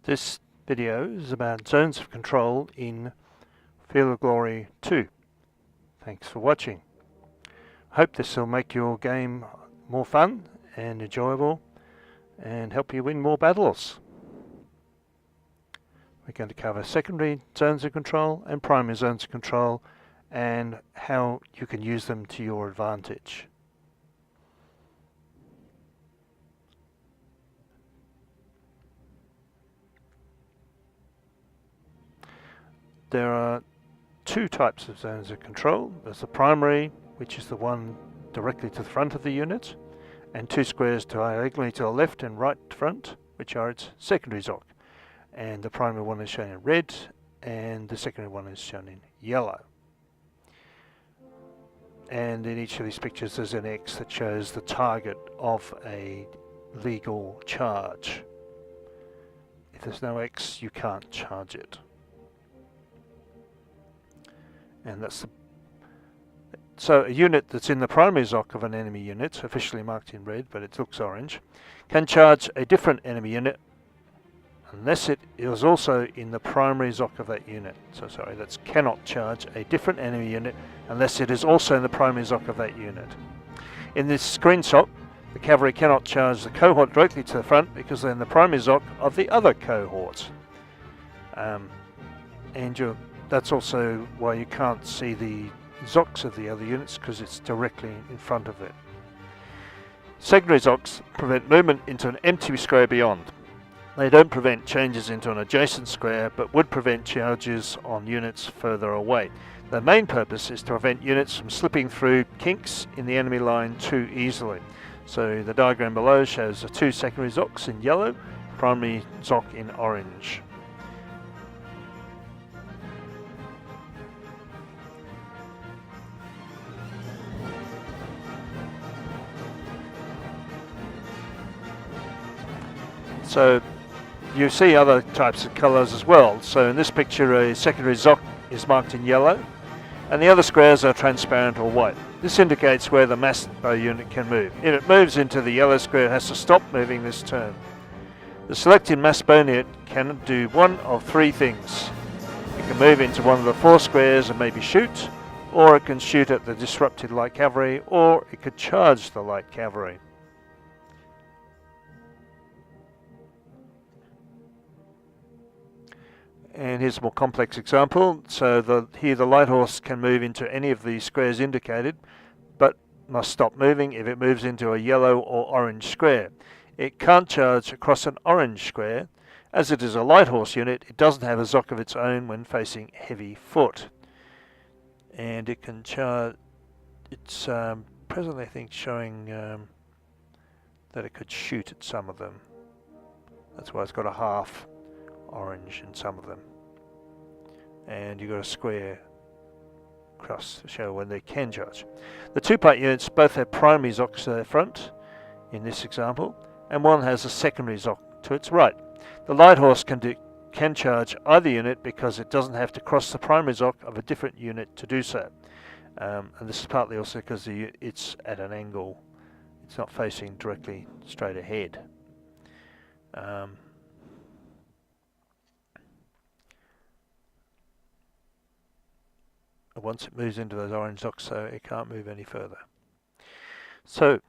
This video is about zones of control in Field of Glory 2. Thanks for watching. I hope this will make your game more fun and enjoyable and help you win more battles. We're going to cover secondary zones of control and primary zones of control and how you can use them to your advantage. There are two types of zones of control. There's the primary, which is the one directly to the front of the unit, and two squares diagonally to the left and right front, which are its secondary ZOC. And the primary one is shown in red, and the secondary one is shown in yellow. And in each of these pictures there's an X that shows the target of a legal charge. If there's no X, you can't charge it. And that's so a unit that's in the primary ZOC of an enemy unit, officially marked in red, but it looks orange, can charge a different enemy unit unless it is also in the primary ZOC of that unit. So sorry, that's cannot charge a different enemy unit unless it is also in the primary ZOC of that unit. In this screenshot, the cavalry cannot charge the cohort directly to the front because they're in the primary ZOC of the other cohort. That's also why you can't see the ZOCs of the other units, because it's directly in front of it. Secondary ZOCs prevent movement into an empty square beyond. They don't prevent changes into an adjacent square, but would prevent charges on units further away. Their main purpose is to prevent units from slipping through kinks in the enemy line too easily. So the diagram below shows the two secondary ZOCs in yellow, primary ZOC in orange. So you see other types of colours as well. So in this picture a secondary ZOC is marked in yellow and the other squares are transparent or white. This indicates where the mass bow unit can move. If it moves into the yellow square, it has to stop moving this turn. The selected mass bow unit can do one of three things. It can move into one of the four squares and maybe shoot, or it can shoot at the disrupted light cavalry, or it could charge the light cavalry. And here's a more complex example. So here the light horse can move into any of the squares indicated, but must stop moving if it moves into a yellow or orange square. It can't charge across an orange square. As it is a light horse unit, it doesn't have a ZOC of its own when facing heavy foot. And it can charge, it's presently I think showing that it could shoot at some of them. That's why it's got a half orange in some of them, and you've got a square across to show when they can charge. The two-part units both have primary ZOCs to their front in this example, and one has a secondary ZOC to its right. The light horse can charge either unit because it doesn't have to cross the primary ZOC of a different unit to do so, and this is partly also because it's at an angle, it's not facing directly straight ahead. Once it moves into those orange ZOCs, so it can't move any further. So,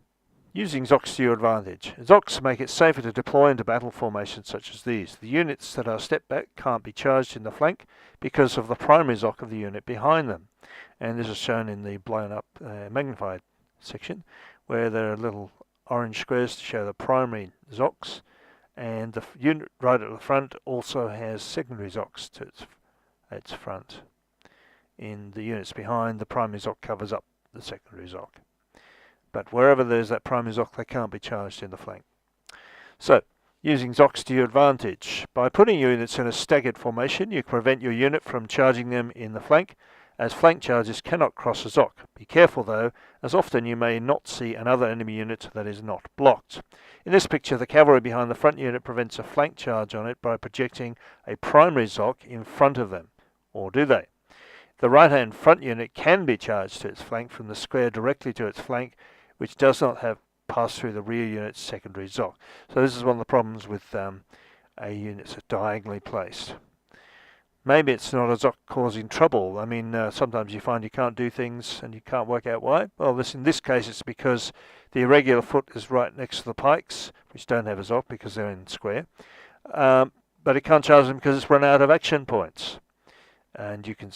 using ZOCs to your advantage. ZOCs make it safer to deploy into battle formations such as these. The units that are stepped back can't be charged in the flank because of the primary ZOC of the unit behind them. And this is shown in the blown up magnified section, where there are little orange squares to show the primary ZOCs, and the unit right at the front also has secondary ZOCs to its front. In the units behind, the primary ZOC covers up the secondary ZOC. But wherever there's that primary ZOC, they can't be charged in the flank. So, using ZOCs to your advantage. By putting your units in a staggered formation, you can prevent your unit from charging them in the flank, as flank charges cannot cross a ZOC. Be careful though, as often you may not see another enemy unit that is not blocked. In this picture, the cavalry behind the front unit prevents a flank charge on it by projecting a primary ZOC in front of them. Or do they? The right-hand front unit can be charged to its flank from the square directly to its flank, which does not have pass through the rear unit's secondary ZOC. So this is one of the problems with a unit that's diagonally placed. Maybe it's not a ZOC causing trouble. I mean, sometimes you find you can't do things and you can't work out why. Well, in this case, it's because the irregular foot is right next to the pikes, which don't have a ZOC because they're in square. But it can't charge them because it's run out of action points. And you can,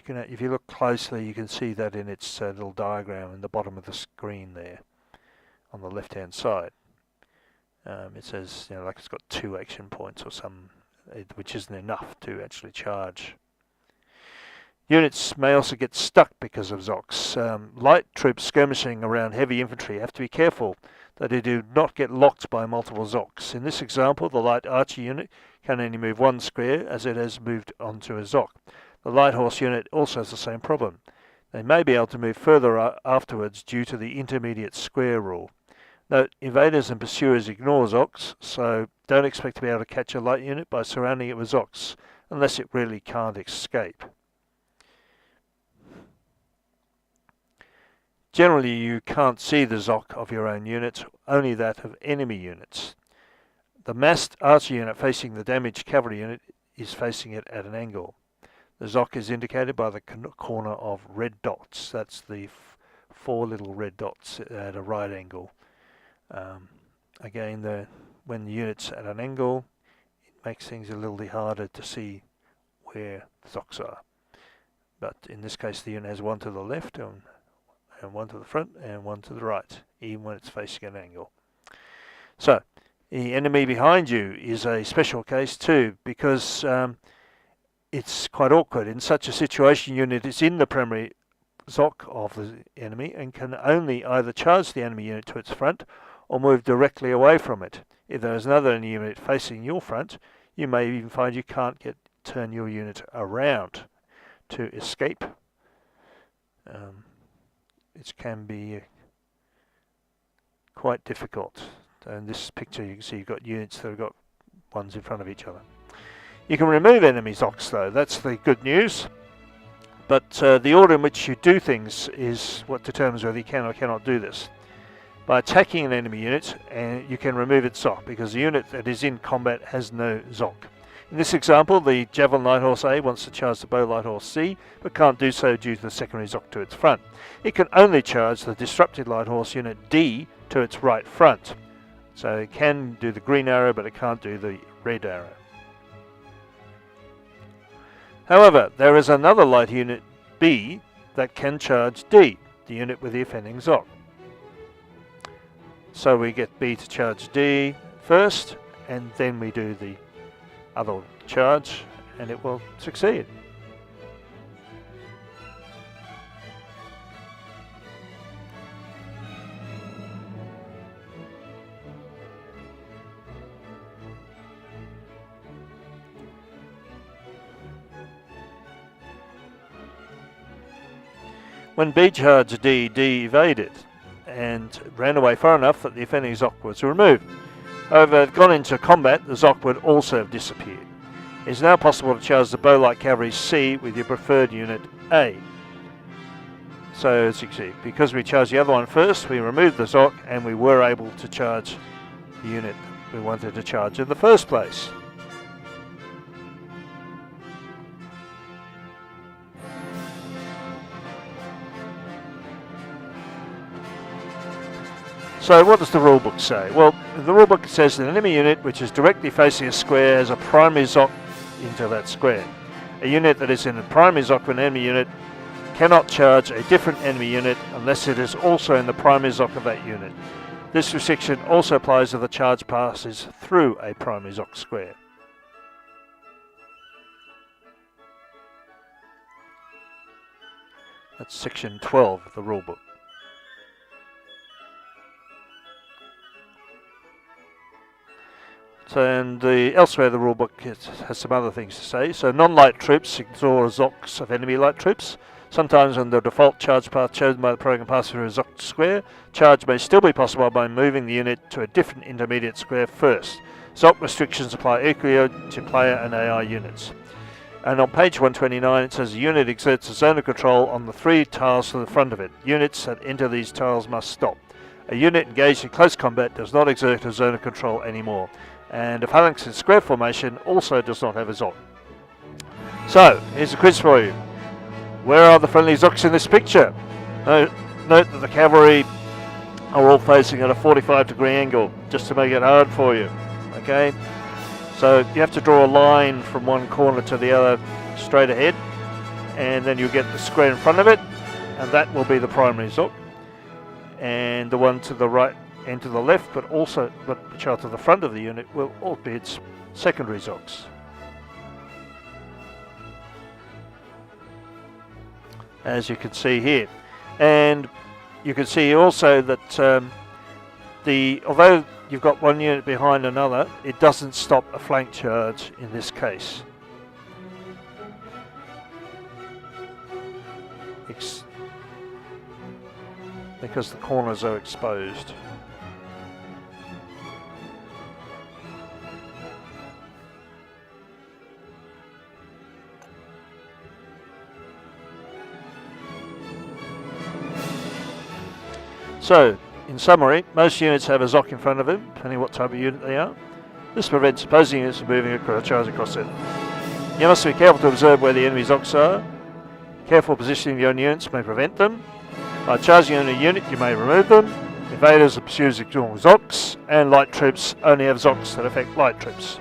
if you look closely, you can see that in its little diagram in the bottom of the screen there, on the left-hand side. It says, like it's got 2 action points or some, which isn't enough to actually charge. Units may also get stuck because of ZOCs. Light troops skirmishing around heavy infantry have to be careful that they do not get locked by multiple ZOCs. In this example, the light archer unit can only move 1 square as it has moved onto a ZOC. The light horse unit also has the same problem. They may be able to move further afterwards due to the intermediate square rule. Note, invaders and pursuers ignore ZOCs, so don't expect to be able to catch a light unit by surrounding it with ZOCs, unless it really can't escape. Generally, you can't see the ZOC of your own units, only that of enemy units. The massed archer unit facing the damaged cavalry unit is facing it at an angle. The ZOC is indicated by the corner of red dots. That's the 4 little red dots at a right angle. Again, when the unit's at an angle, it makes things a little bit harder to see where the ZOCs are. But in this case, the unit has 1 to the left and 1 to the front and 1 to the right, even when it's facing an angle. So, the enemy behind you is a special case too, because it's quite awkward. In such a situation, unit is in the primary ZOC of the enemy and can only either charge the enemy unit to its front or move directly away from it. If there is another enemy unit facing your front, you may even find you can't turn your unit around to escape. It can be quite difficult. In this picture you can see you've got units that have got ones in front of each other. You can remove enemy ZOCs though, that's the good news. But the order in which you do things is what determines whether you can or cannot do this. By attacking an enemy unit, you can remove its ZOC because the unit that is in combat has no ZOC. In this example, the Javelin Light Horse A wants to charge the Bow Light Horse C, but can't do so due to the secondary ZOC to its front. It can only charge the Disrupted Light Horse unit D to its right front. So it can do the green arrow, but it can't do the red arrow. However, there is another light unit B that can charge D, the unit with the offending ZOC. So we get B to charge D first, and then we do the other charge, and it will succeed. When B charged D, D evaded and ran away far enough that the offending ZOC was removed. However, if gone into combat, the ZOC would also have disappeared. It is now possible to charge the Bow Light Cavalry C with your preferred unit A. So as you can see, because we charged the other one first, we removed the ZOC and we were able to charge the unit we wanted to charge in the first place. So what does the rulebook say? Well, the rulebook says that an enemy unit which is directly facing a square has a primary ZOC into that square. A unit that is in a primary ZOC of an enemy unit cannot charge a different enemy unit unless it is also in the primary ZOC of that unit. This restriction also applies if the charge passes through a primary ZOC square. That's section 12 of the rulebook. And elsewhere the rulebook has some other things to say. So non-light troops ignore ZOCs of enemy light troops. Sometimes when the default charge path chosen by the program passes through a ZOC square, charge may still be possible by moving the unit to a different intermediate square first. ZOC restrictions apply equally to player and AI units. And on page 129 it says the unit exerts a zone of control on the 3 tiles to the front of it. Units that enter these tiles must stop. A unit engaged in close combat does not exert a zone of control anymore. and a phalanx in square formation also does not have a ZOC. So, here's a quiz for you. Where are the friendly ZOCs in this picture? Note that the cavalry are all facing at a 45-degree angle, just to make it hard for you. Okay? So you have to draw a line from one corner to the other straight ahead, and then you'll get the square in front of it, and that will be the primary ZOC. And the one to the right and to the left, but which are to the front of the unit, will all be its secondary ZOCs. As you can see here. And you can see also that although you've got one unit behind another, it doesn't stop a flank charge in this case. Because the corners are exposed. So, in summary, most units have a ZOC in front of them, depending what type of unit they are. This prevents opposing units from moving a charge across it. You must be careful to observe where the enemy ZOCs are. Careful positioning of your own units may prevent them. By charging on a unit, you may remove them. Invaders and pursuers ignore ZOCs, and light troops only have ZOCs that affect light troops.